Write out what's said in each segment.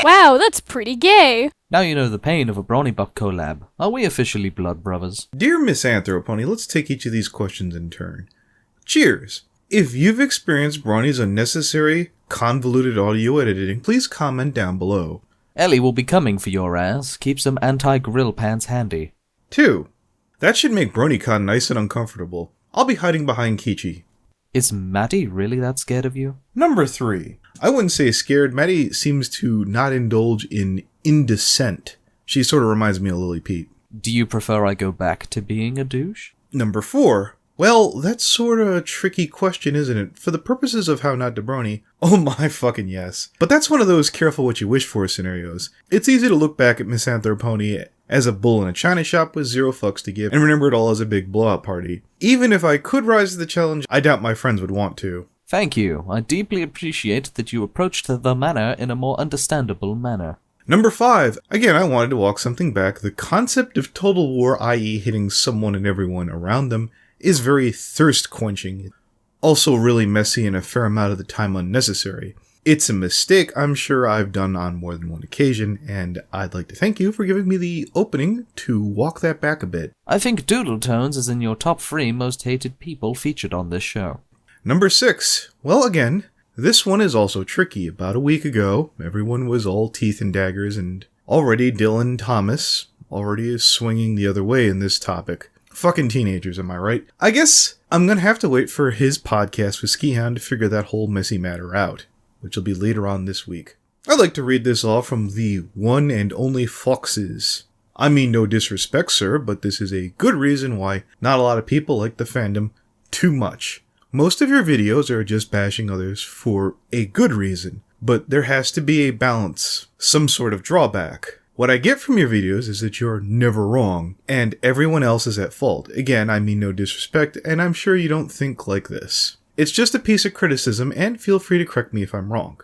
Wow, that's pretty gay. Now you know the pain of a Brony Buck collab. Are we officially blood brothers? Dear Miss Anthropony, let's take each of these questions in turn. Cheers! If you've experienced Brawny's unnecessary, convoluted audio editing, please comment down below. Ellie will be coming for your ass. Keep some anti-grill pants handy. 2. That should make BronyCon nice and uncomfortable. I'll be hiding behind Kichi. Is Maddie really that scared of you? Number 3. I wouldn't say scared. Maddie seems to not indulge in indecent. She sort of reminds me of Lily Pete. Do you prefer I go back to being a douche? Number 4. Well, that's sort of a tricky question, isn't it? For the purposes of How Not To Brony, oh my fucking yes. But that's one of those careful what you wish for scenarios. It's easy to look back at Miss Anthropony as a bull in a china shop with zero fucks to give, and remember it all as a big blowout party. Even if I could rise to the challenge, I doubt my friends would want to. Thank you. I deeply appreciate that you approached the matter in a more understandable manner. Number 5. Again, I wanted to walk something back. The concept of total war, i.e. hitting someone and everyone around them, is very thirst-quenching. Also really messy and a fair amount of the time unnecessary. It's a mistake I'm sure I've done on more than one occasion, and I'd like to thank you for giving me the opening to walk that back a bit. I think Doodle Tones is in your top 3 most hated people featured on this show. Number 6. Well, again, this one is also tricky. About a week ago, everyone was all teeth and daggers, and already Dylan Thomas already is swinging the other way in this topic. Fucking teenagers, am I right? I guess I'm gonna have to wait for his podcast with Skihound to figure that whole messy matter out, which will be later on this week. I'd like to read this off from the one and only Foxes. I mean no disrespect, sir, but this is a good reason why not a lot of people like the fandom too much. Most of your videos are just bashing others for a good reason, but there has to be a balance, some sort of drawback. What I get from your videos is that you're never wrong, and everyone else is at fault. Again, I mean no disrespect, and I'm sure you don't think like this. It's just a piece of criticism, and feel free to correct me if I'm wrong.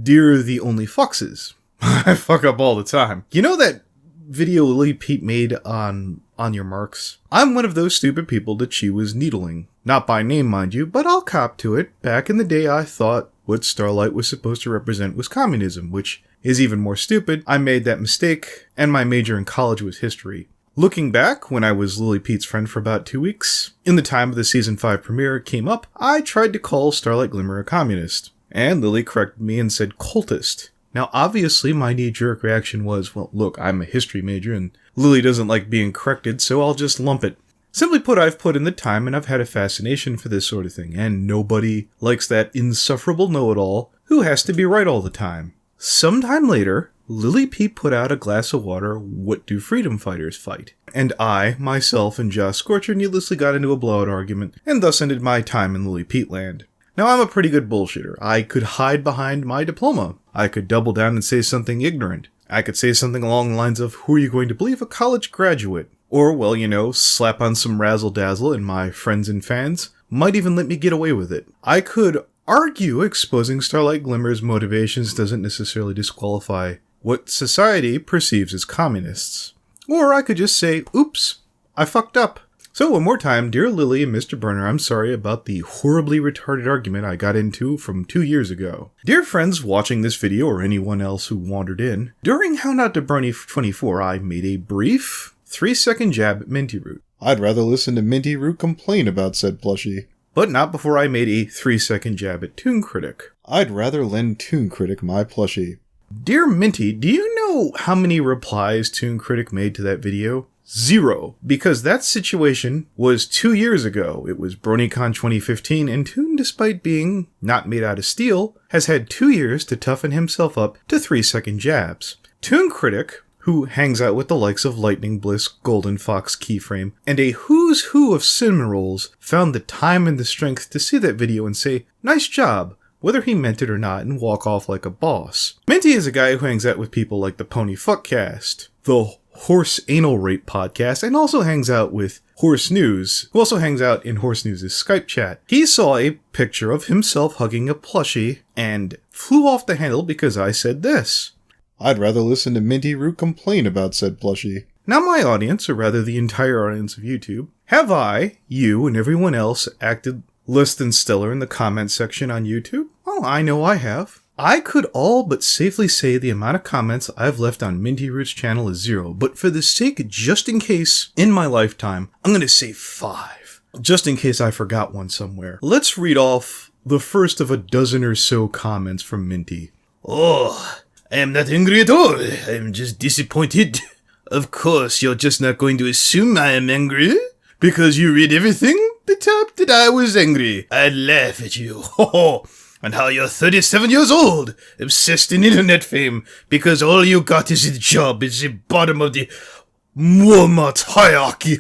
Dear the only Foxes, I fuck up all the time. You know that video Lily Pete made on your Marx? I'm one of those stupid people that she was needling. Not by name, mind you, but I'll cop to it. Back in the day, I thought what Starlight was supposed to represent was communism, which is even more stupid. I made that mistake, and my major in college was history. Looking back, when I was Lily Pete's friend for about 2 weeks, in the time of the Season 5 premiere came up, I tried to call Starlight Glimmer a communist. And Lily corrected me and said cultist. Now, obviously, my knee-jerk reaction was, well, look, I'm a history major, and Lily doesn't like being corrected, so I'll just lump it. Simply put, I've put in the time, and I've had a fascination for this sort of thing, and nobody likes that insufferable know-it-all who has to be right all the time. Sometime later, Lily Pete put out a glass of water, what do freedom fighters fight? And I, myself, and Josh Scorcher needlessly got into a blowout argument, and thus ended my time in Lily Pete land. Now, I'm a pretty good bullshitter. I could hide behind my diploma. I could double down and say something ignorant. I could say something along the lines of, who are you going to believe, a college graduate? Or, well, you know, slap on some razzle-dazzle and my friends and fans might even let me get away with it. I could argue exposing Starlight Glimmer's motivations doesn't necessarily disqualify what society perceives as communists. Or I could just say, oops, I fucked up. So one more time, dear Lily and Mr. Burner, I'm sorry about the horribly retarded argument I got into from 2 years ago. Dear friends watching this video or anyone else who wandered in, during How Not To Brony 24, I made a brief 3-second jab at Minty Root. I'd rather listen to Minty Root complain about said plushie. But not before I made a 3-second jab at Toon Kritic. I'd rather lend Toon Kritic my plushie. Dear Minty, do you know how many replies Toon Kritic made to that video? 0. Because that situation was 2 years ago. It was BronyCon 2015, and Toon, despite being not made out of steel, has had 2 years to toughen himself up to 3-second jabs. Toon Kritic, who hangs out with the likes of Lightning Bliss, Golden Fox Keyframe, and a who's who of cinnamon rolls, found the time and the strength to see that video and say, nice job, whether he meant it or not, and walk off like a boss. Minty is a guy who hangs out with people like the Pony Fuckcast, the Horse Anal Rape podcast, and also hangs out with Horse News, who also hangs out in Horse News' Skype chat. He saw a picture of himself hugging a plushie and flew off the handle because I said this. I'd rather listen to Minty Root complain about said plushie. Now my audience, or rather the entire audience of YouTube, have I, you, and everyone else acted less than stellar in the comment section on YouTube? Well, I know I have. I could all but safely say the amount of comments I've left on Minty Root's channel is 0, but for the sake, just in case, in my lifetime, I'm gonna say 5. Just in case I forgot one somewhere. Let's read off the first of a dozen or so comments from Minty. Oh, I am not angry at all. I am just disappointed. Of course, you're just not going to assume I am angry. Because you read everything but that I was angry. I'd laugh at you. And how you're 37 years old, obsessed in internet fame, because all you got is a job at the bottom of the Walmart hierarchy,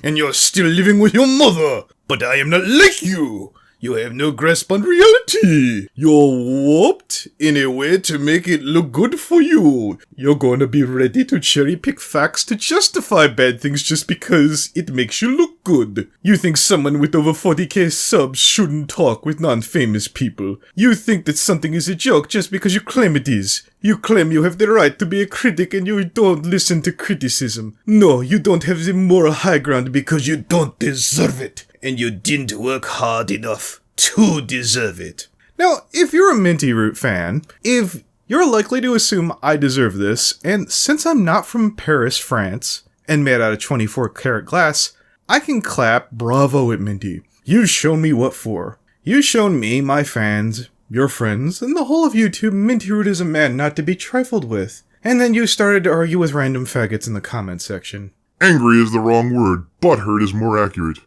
and you're still living with your mother. But I am not like you. You have no grasp on reality. You're warped in a way to make it look good for you. You're gonna be ready to cherry pick facts to justify bad things just because it makes you look good. You think someone with over 40k subs shouldn't talk with non-famous people. You think that something is a joke just because you claim it is. You claim you have the right to be a critic and you don't listen to criticism. No, you don't have the moral high ground because you don't deserve it. And you didn't work hard enough to deserve it. Now, if you're a Minty Root fan, if you're likely to assume I deserve this, and since I'm not from Paris, France, and made out of 24 karat glass, I can clap bravo at Minty. You've shown me what for. You've shown me, my fans, your friends, and the whole of YouTube, Minty Root is a man not to be trifled with. And then you started to argue with random faggots in the comments section. Angry is the wrong word. Butthurt is more accurate.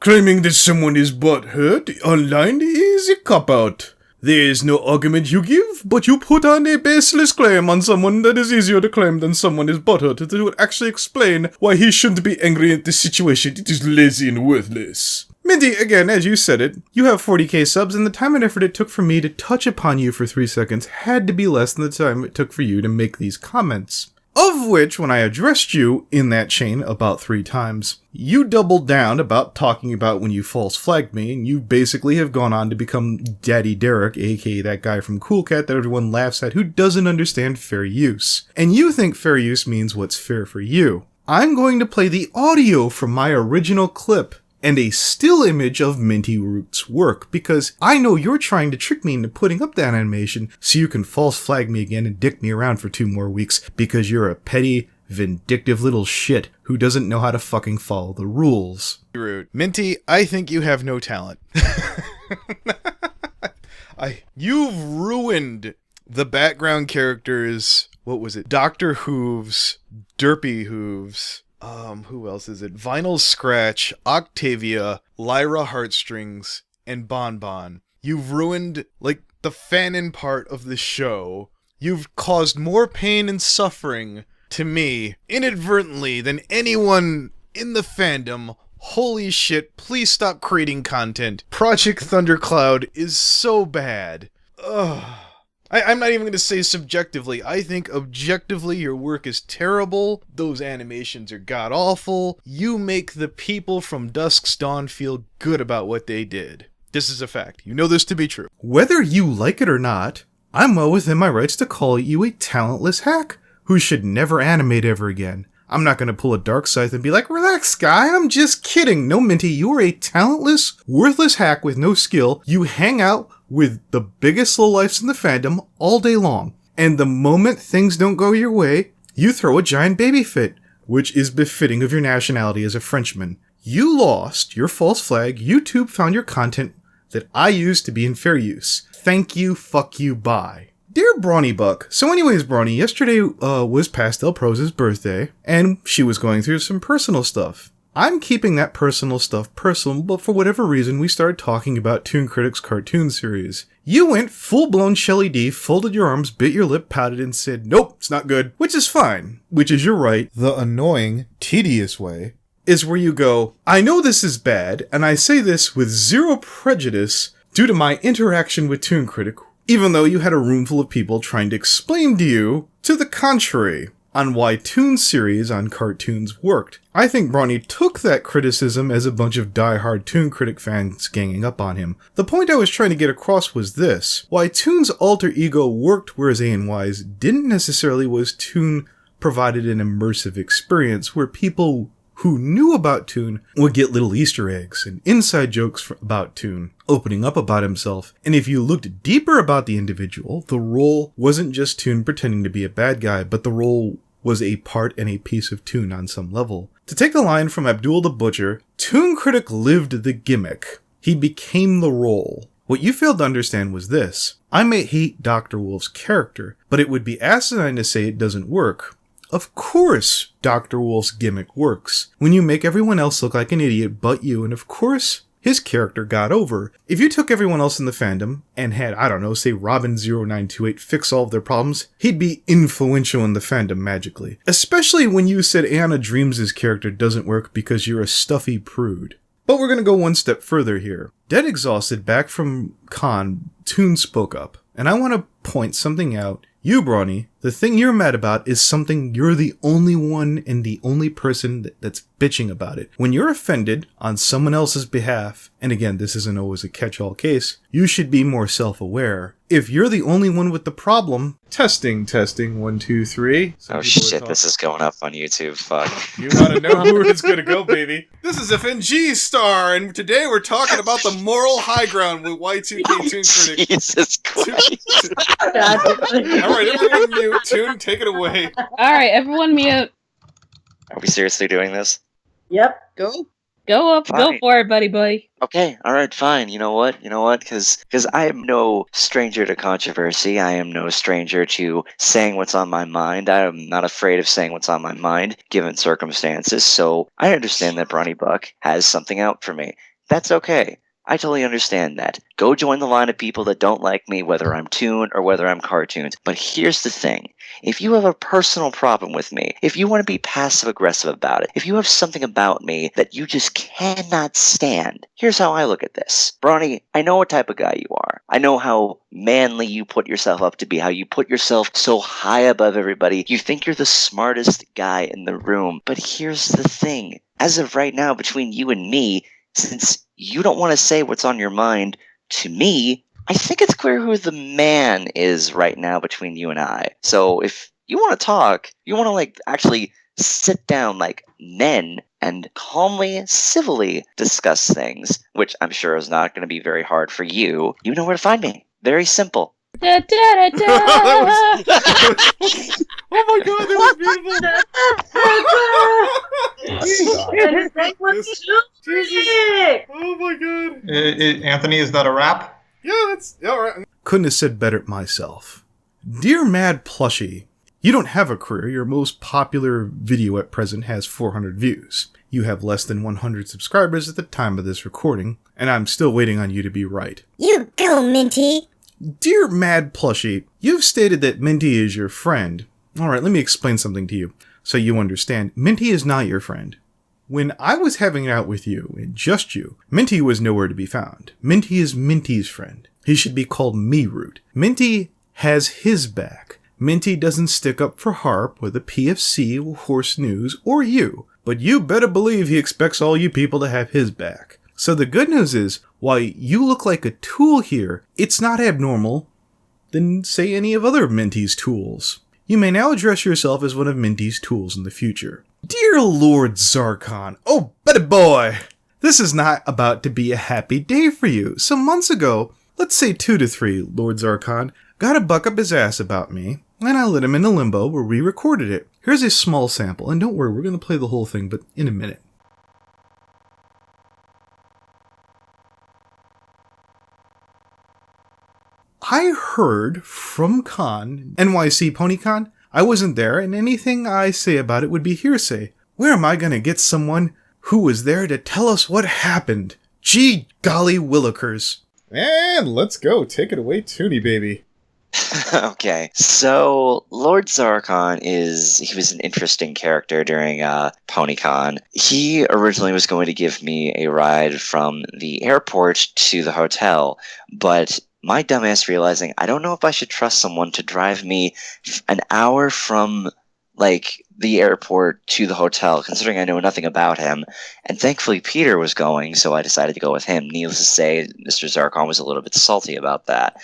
Claiming that someone is butthurt online is a cop-out. There is no argument you give, but you put on a baseless claim on someone that is easier to claim than someone is butthurt to actually explain why he shouldn't be angry at this situation. It is lazy and worthless. Minty, again, as you said it, you have 40k subs, and the time and effort it took for me to touch upon you for 3 seconds had to be less than the time it took for you to make these comments. Of which, when I addressed you in that chain about 3 times, you doubled down about talking about when you false flagged me, and you basically have gone on to become Daddy Derek, aka that guy from Cool Cat that everyone laughs at who doesn't understand fair use. And you think fair use means what's fair for you. I'm going to play the audio from my original clip and a still image of Minty Root's work, because I know you're trying to trick me into putting up that animation so you can false flag me again and dick me around for 2 more weeks because you're a petty, vindictive little shit who doesn't know how to fucking follow the rules. Root. Minty, I think you have no talent. You've ruined the background characters, what was it? Dr. Hooves, Derpy Hooves, who else is it? Vinyl Scratch, Octavia, Lyra Heartstrings, and Bon Bon. You've ruined, like, the fanon part of the show. You've caused more pain and suffering to me, inadvertently, than anyone in the fandom. Holy shit, please stop creating content. Project Thundercloud is so bad. Ugh. I'm not even going to say subjectively. I think objectively your work is terrible. Those animations are god-awful. You make the people from Dusk's Dawn feel good about what they did. This is a fact. You know this to be true. Whether you like it or not, I'm well within my rights to call you a talentless hack who should never animate ever again. I'm not going to pull a dark scythe and be like, relax, guy, I'm just kidding. No, Minty, you are a talentless, worthless hack with no skill. You hang out with the biggest lowlifes in the fandom all day long. And the moment things don't go your way, you throw a giant baby fit, which is befitting of your nationality as a Frenchman. You lost your false flag. YouTube found your content that I used to be in fair use. Thank you, fuck you, bye. Dear Brawny Buck, so anyways, Brawny, yesterday was Pastel Prose's birthday, and she was going through some personal stuff. I'm keeping that personal stuff personal, but for whatever reason, we started talking about Toon Kritic's cartoon series. You went full-blown Shelly D, folded your arms, bit your lip, pouted, and said, nope, it's not good. Which is fine. Which is your right. The annoying, tedious way is where you go, I know this is bad, and I say this with zero prejudice due to my interaction with Toon Kritic, even though you had a room full of people trying to explain to you to the contrary on why Toon series on cartoons worked. I think Brawny took that criticism as a bunch of die-hard Toon Kritic fans ganging up on him. The point I was trying to get across was this. Why Toon's alter ego worked whereas ANY's didn't necessarily was Toon provided an immersive experience where people who knew about Toon would get little Easter eggs and inside jokes about Toon, opening up about himself. And if you looked deeper about the individual, the role wasn't just Toon pretending to be a bad guy, but the role was a part and a piece of Toon on some level. To take the line from Abdul the Butcher, Toon Kritic lived the gimmick. He became the role. What you failed to understand was this. I may hate Dr. Wolf's character, but it would be asinine to say it doesn't work. Of course, Dr. Wolf's gimmick works. When you make everyone else look like an idiot but you, and of course, his character got over. If you took everyone else in the fandom and had, I don't know, say Robin0928 fix all of their problems, he'd be influential in the fandom magically. Especially when you said Anna Dreams' character doesn't work because you're a stuffy prude. But we're going to go one step further here. Dead exhausted, back from con, Toon spoke up. And I want to point something out. You, Brony, the thing you're mad about is something you're the only one and the only person that's bitching about it. When you're offended on someone else's behalf, and again, this isn't always a catch-all case, you should be more self-aware. If you're the only one with the problem, testing, 1, 2, 3. Oh shit, this is going up on YouTube, fuck. You want to know where it's going to go, baby? This is FNG Star, and today we're talking about the moral high ground with Y2K Toon Kritic. Jesus Christ. Alright, everyone mute. Toon, take it away. Alright, everyone mute. Are we seriously doing this? Yep. Go up, Fine. go for it, buddy boy. Okay, alright, fine. You know what? Because I am no stranger to controversy. I am no stranger to saying what's on my mind. I am not afraid of saying what's on my mind, given circumstances. So I understand that Bronny Buck has something out for me. That's okay. I totally understand that. Go join the line of people that don't like me, whether I'm Toon or whether I'm Cartoons. But here's the thing. If you have a personal problem with me, if you want to be passive-aggressive about it, if you have something about me that you just cannot stand, here's how I look at this. Bronny, I know what type of guy you are. I know how manly you put yourself up to be, how you put yourself so high above everybody. You think you're the smartest guy in the room. But here's the thing. As of right now, between you and me, since you don't want to say what's on your mind to me, I think it's clear who the man is right now between you and I. So if you want to talk, you want to actually sit down like men and calmly, civilly discuss things, which I'm sure is not going to be very hard for you, you know where to find me. Very simple. Da, da, da, da. Oh my god, that was beautiful! Oh my god. Anthony, is that a wrap? Yeah, that's alright. Couldn't have said better myself. Dear Mad Plushie, you don't have a career. Your most popular video at present has 400 views. You have less than 100 subscribers at the time of this recording, and I'm still waiting on you to be right. You go, Minty. Dear Mad Plushie, you've stated that Minty is your friend. Alright, let me explain something to you, so you understand. Minty is not your friend. When I was having it out with you, and just you, Minty was nowhere to be found. Minty is Minty's friend. He should be called Me-Root. Minty has his back. Minty doesn't stick up for Harp, or the PFC, or Horse News, or you. But you better believe he expects all you people to have his back. So the good news is, while you look like a tool here, it's not abnormal than, say, any of other Minty's tools. You may now address yourself as one of Minty's tools in the future. Dear Lord Zarkon, oh, buddy boy! This is not about to be a happy day for you. Some months ago, let's say 2 to 3, Lord Zarkon got a buck up his ass about me, and I let him into limbo where we recorded it. Here's a small sample, and don't worry, we're going to play the whole thing, but in a minute. I heard from Con, NYC PonyCon. I wasn't there, and anything I say about it would be hearsay. Where am I going to get someone who was there to tell us what happened? Gee golly willikers. And let's go. Take it away, Toonie baby. Okay, so Lord Zarkon he was an interesting character during PonyCon. He originally was going to give me a ride from the airport to the hotel, but my dumbass realizing I don't know if I should trust someone to drive me an hour from the airport to the hotel, considering I know nothing about him. And thankfully Peter was going, so I decided to go with him. Needless to say, Mr. Zarkon was a little bit salty about that.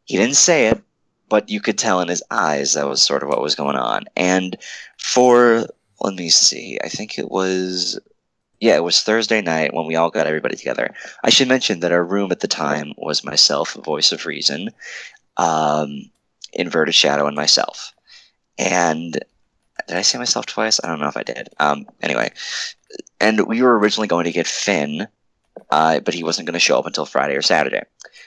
He didn't say it, but you could tell in his eyes that was sort of what was going on. And for let me see. I think it was, yeah, it was Thursday night when we all got everybody together. I should mention that our room at the time was myself, Voice of Reason, Inverted Shadow, and myself. And did I say myself twice? I don't know if I did. Anyway, and we were originally going to get Finn, but he wasn't going to show up until Friday or Saturday.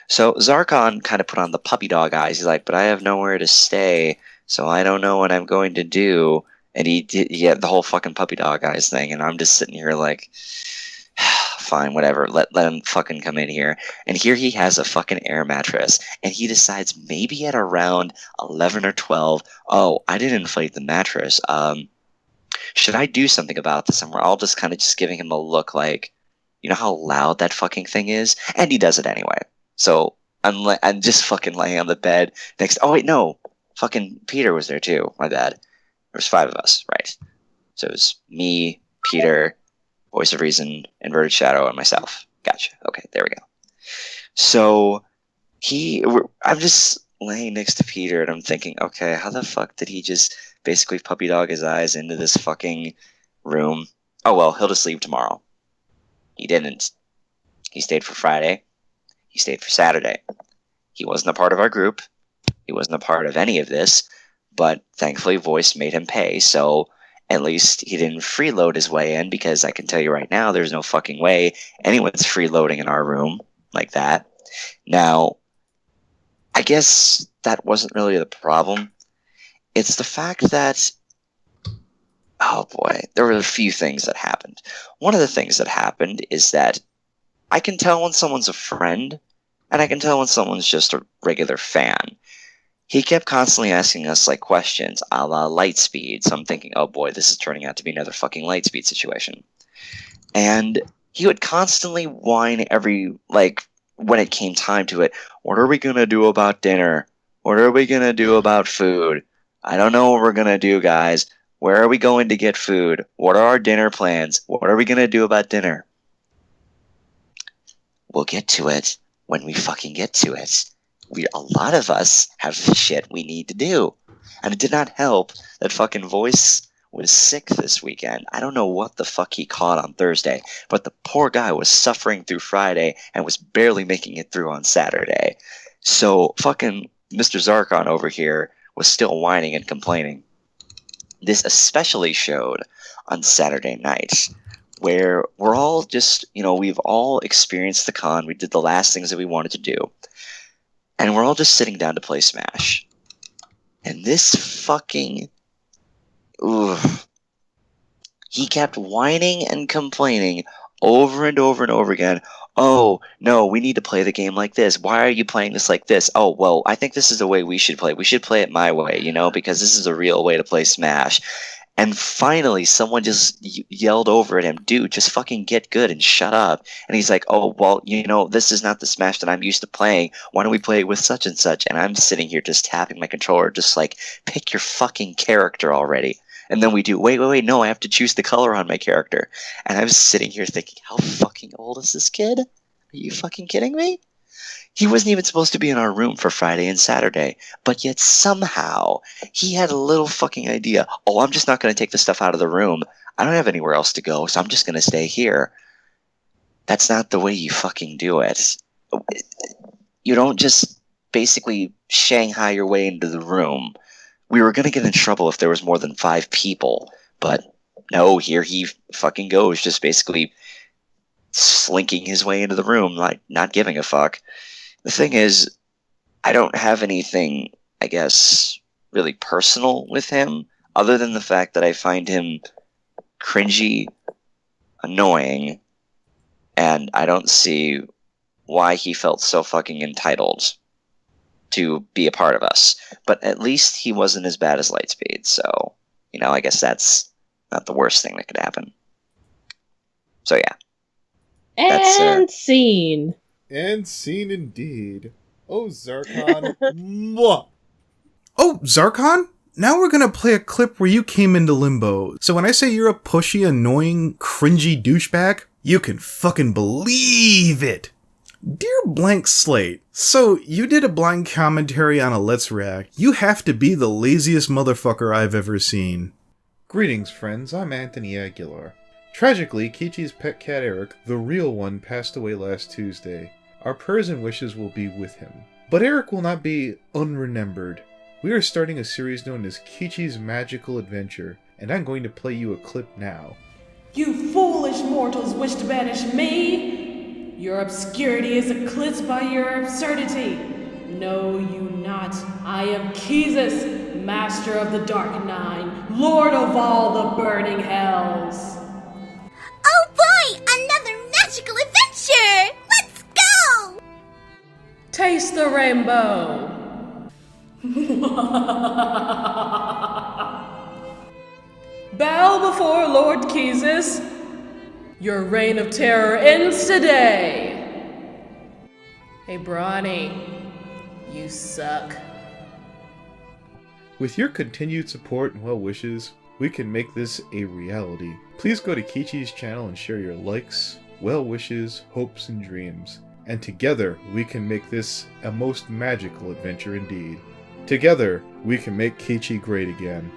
So Zarkon kind of put on the puppy dog eyes. He's like, but I have nowhere to stay, so I don't know what I'm going to do. And he had the whole fucking puppy dog eyes thing, and I'm just sitting here like, fine, whatever, let him fucking come in here. And here he has a fucking air mattress, and he decides maybe at around 11 or 12, oh, I didn't inflate the mattress. Should I do something about this? And we're all just kind of just giving him a look like, you know how loud that fucking thing is? And he does it anyway. So I'm just fucking laying on the bed next. Oh, wait, no. Fucking Peter was there too. My bad. There was 5 of us, right? So it was me, Peter, Voice of Reason, Inverted Shadow, and myself. Gotcha. Okay, there we go. So I'm just laying next to Peter, and I'm thinking, okay, how the fuck did he just basically puppy dog his eyes into this fucking room? Oh well, he'll just leave tomorrow. He didn't. He stayed for Friday. He stayed for Saturday. He wasn't a part of our group. He wasn't a part of any of this, but thankfully Voice made him pay, so at least he didn't freeload his way in, because I can tell you right now, there's no fucking way anyone's freeloading in our room like that. Now, I guess that wasn't really the problem. It's the fact that, oh boy, there were a few things that happened. One of the things that happened is that I can tell when someone's a friend, and I can tell when someone's just a regular fan. He kept constantly asking us like questions a la Lightspeed, so I'm thinking, oh boy, this is turning out to be another fucking Lightspeed situation. And he would constantly whine when it came time to it, what are we gonna do about dinner? What are we gonna do about food? I don't know what we're gonna do, guys. Where are we going to get food? What are our dinner plans? What are we gonna do about dinner? We'll get to it when we fucking get to it. A lot of us have shit we need to do. And it did not help that fucking Voice was sick this weekend. I don't know what the fuck he caught on Thursday, but the poor guy was suffering through Friday and was barely making it through on Saturday. So fucking Mr. Zarkon over here was still whining and complaining. This especially showed on Saturday night, where we're all just, we've all experienced the con. We did the last things that we wanted to do. And we're all just sitting down to play Smash. And this fucking... he kept whining and complaining over and over and over again. Oh, no, we need to play the game like this. Why are you playing this like this? Oh, well, I think this is the way we should play. We should play it my way, because this is a real way to play Smash. And finally, someone just yelled over at him, dude, just fucking get good and shut up. And he's like, oh, well, this is not the Smash that I'm used to playing. Why don't we play it with such and such? And I'm sitting here just tapping my controller, just like, pick your fucking character already. And then we do, wait, no, I have to choose the color on my character. And I was sitting here thinking, how fucking old is this kid? Are you fucking kidding me? He wasn't even supposed to be in our room for Friday and Saturday, but yet somehow he had a little fucking idea. Oh, I'm just not going to take the stuff out of the room. I don't have anywhere else to go, so I'm just going to stay here. That's not the way you fucking do it. You don't just basically Shanghai your way into the room. We were going to get in trouble if there was more than 5 people, but no, here he fucking goes, just basically slinking his way into the room, like not giving a fuck. The thing is, I don't have anything, I guess, really personal with him, other than the fact that I find him cringy, annoying, and I don't see why he felt so fucking entitled to be a part of us. But at least he wasn't as bad as Lightspeed, so, I guess that's not the worst thing that could happen. So yeah. And scene. And scene indeed. Oh, Zarkon. Mwah! Oh, Zarkon? Now we're gonna play a clip where you came into limbo. So when I say you're a pushy, annoying, cringy douchebag, you can fucking believe it. Dear Blank Slate, so you did a blind commentary on a Let's React. You have to be the laziest motherfucker I've ever seen. Greetings, friends. I'm Anthony Aguilar. Tragically, Kichi's pet cat Eric, the real one, passed away last Tuesday. Our prayers and wishes will be with him. But Eric will not be unremembered. We are starting a series known as Kichi's Magical Adventure, and I'm going to play you a clip now. You foolish mortals wish to banish me? Your obscurity is eclipsed by your absurdity. Know you not, I am Keezus, Master of the Dark Nine, Lord of all the burning hells. Oh boy, another magical adventure! Let's go! Taste the rainbow. Bow before Lord Keezus. Your reign of terror ends today. Hey, Brawny, you suck. With your continued support and well wishes, we can make this a reality. Please go to Kichi's channel and share your likes, well wishes, hopes, and dreams. And together, we can make this a most magical adventure indeed. Together, we can make Kichi great again.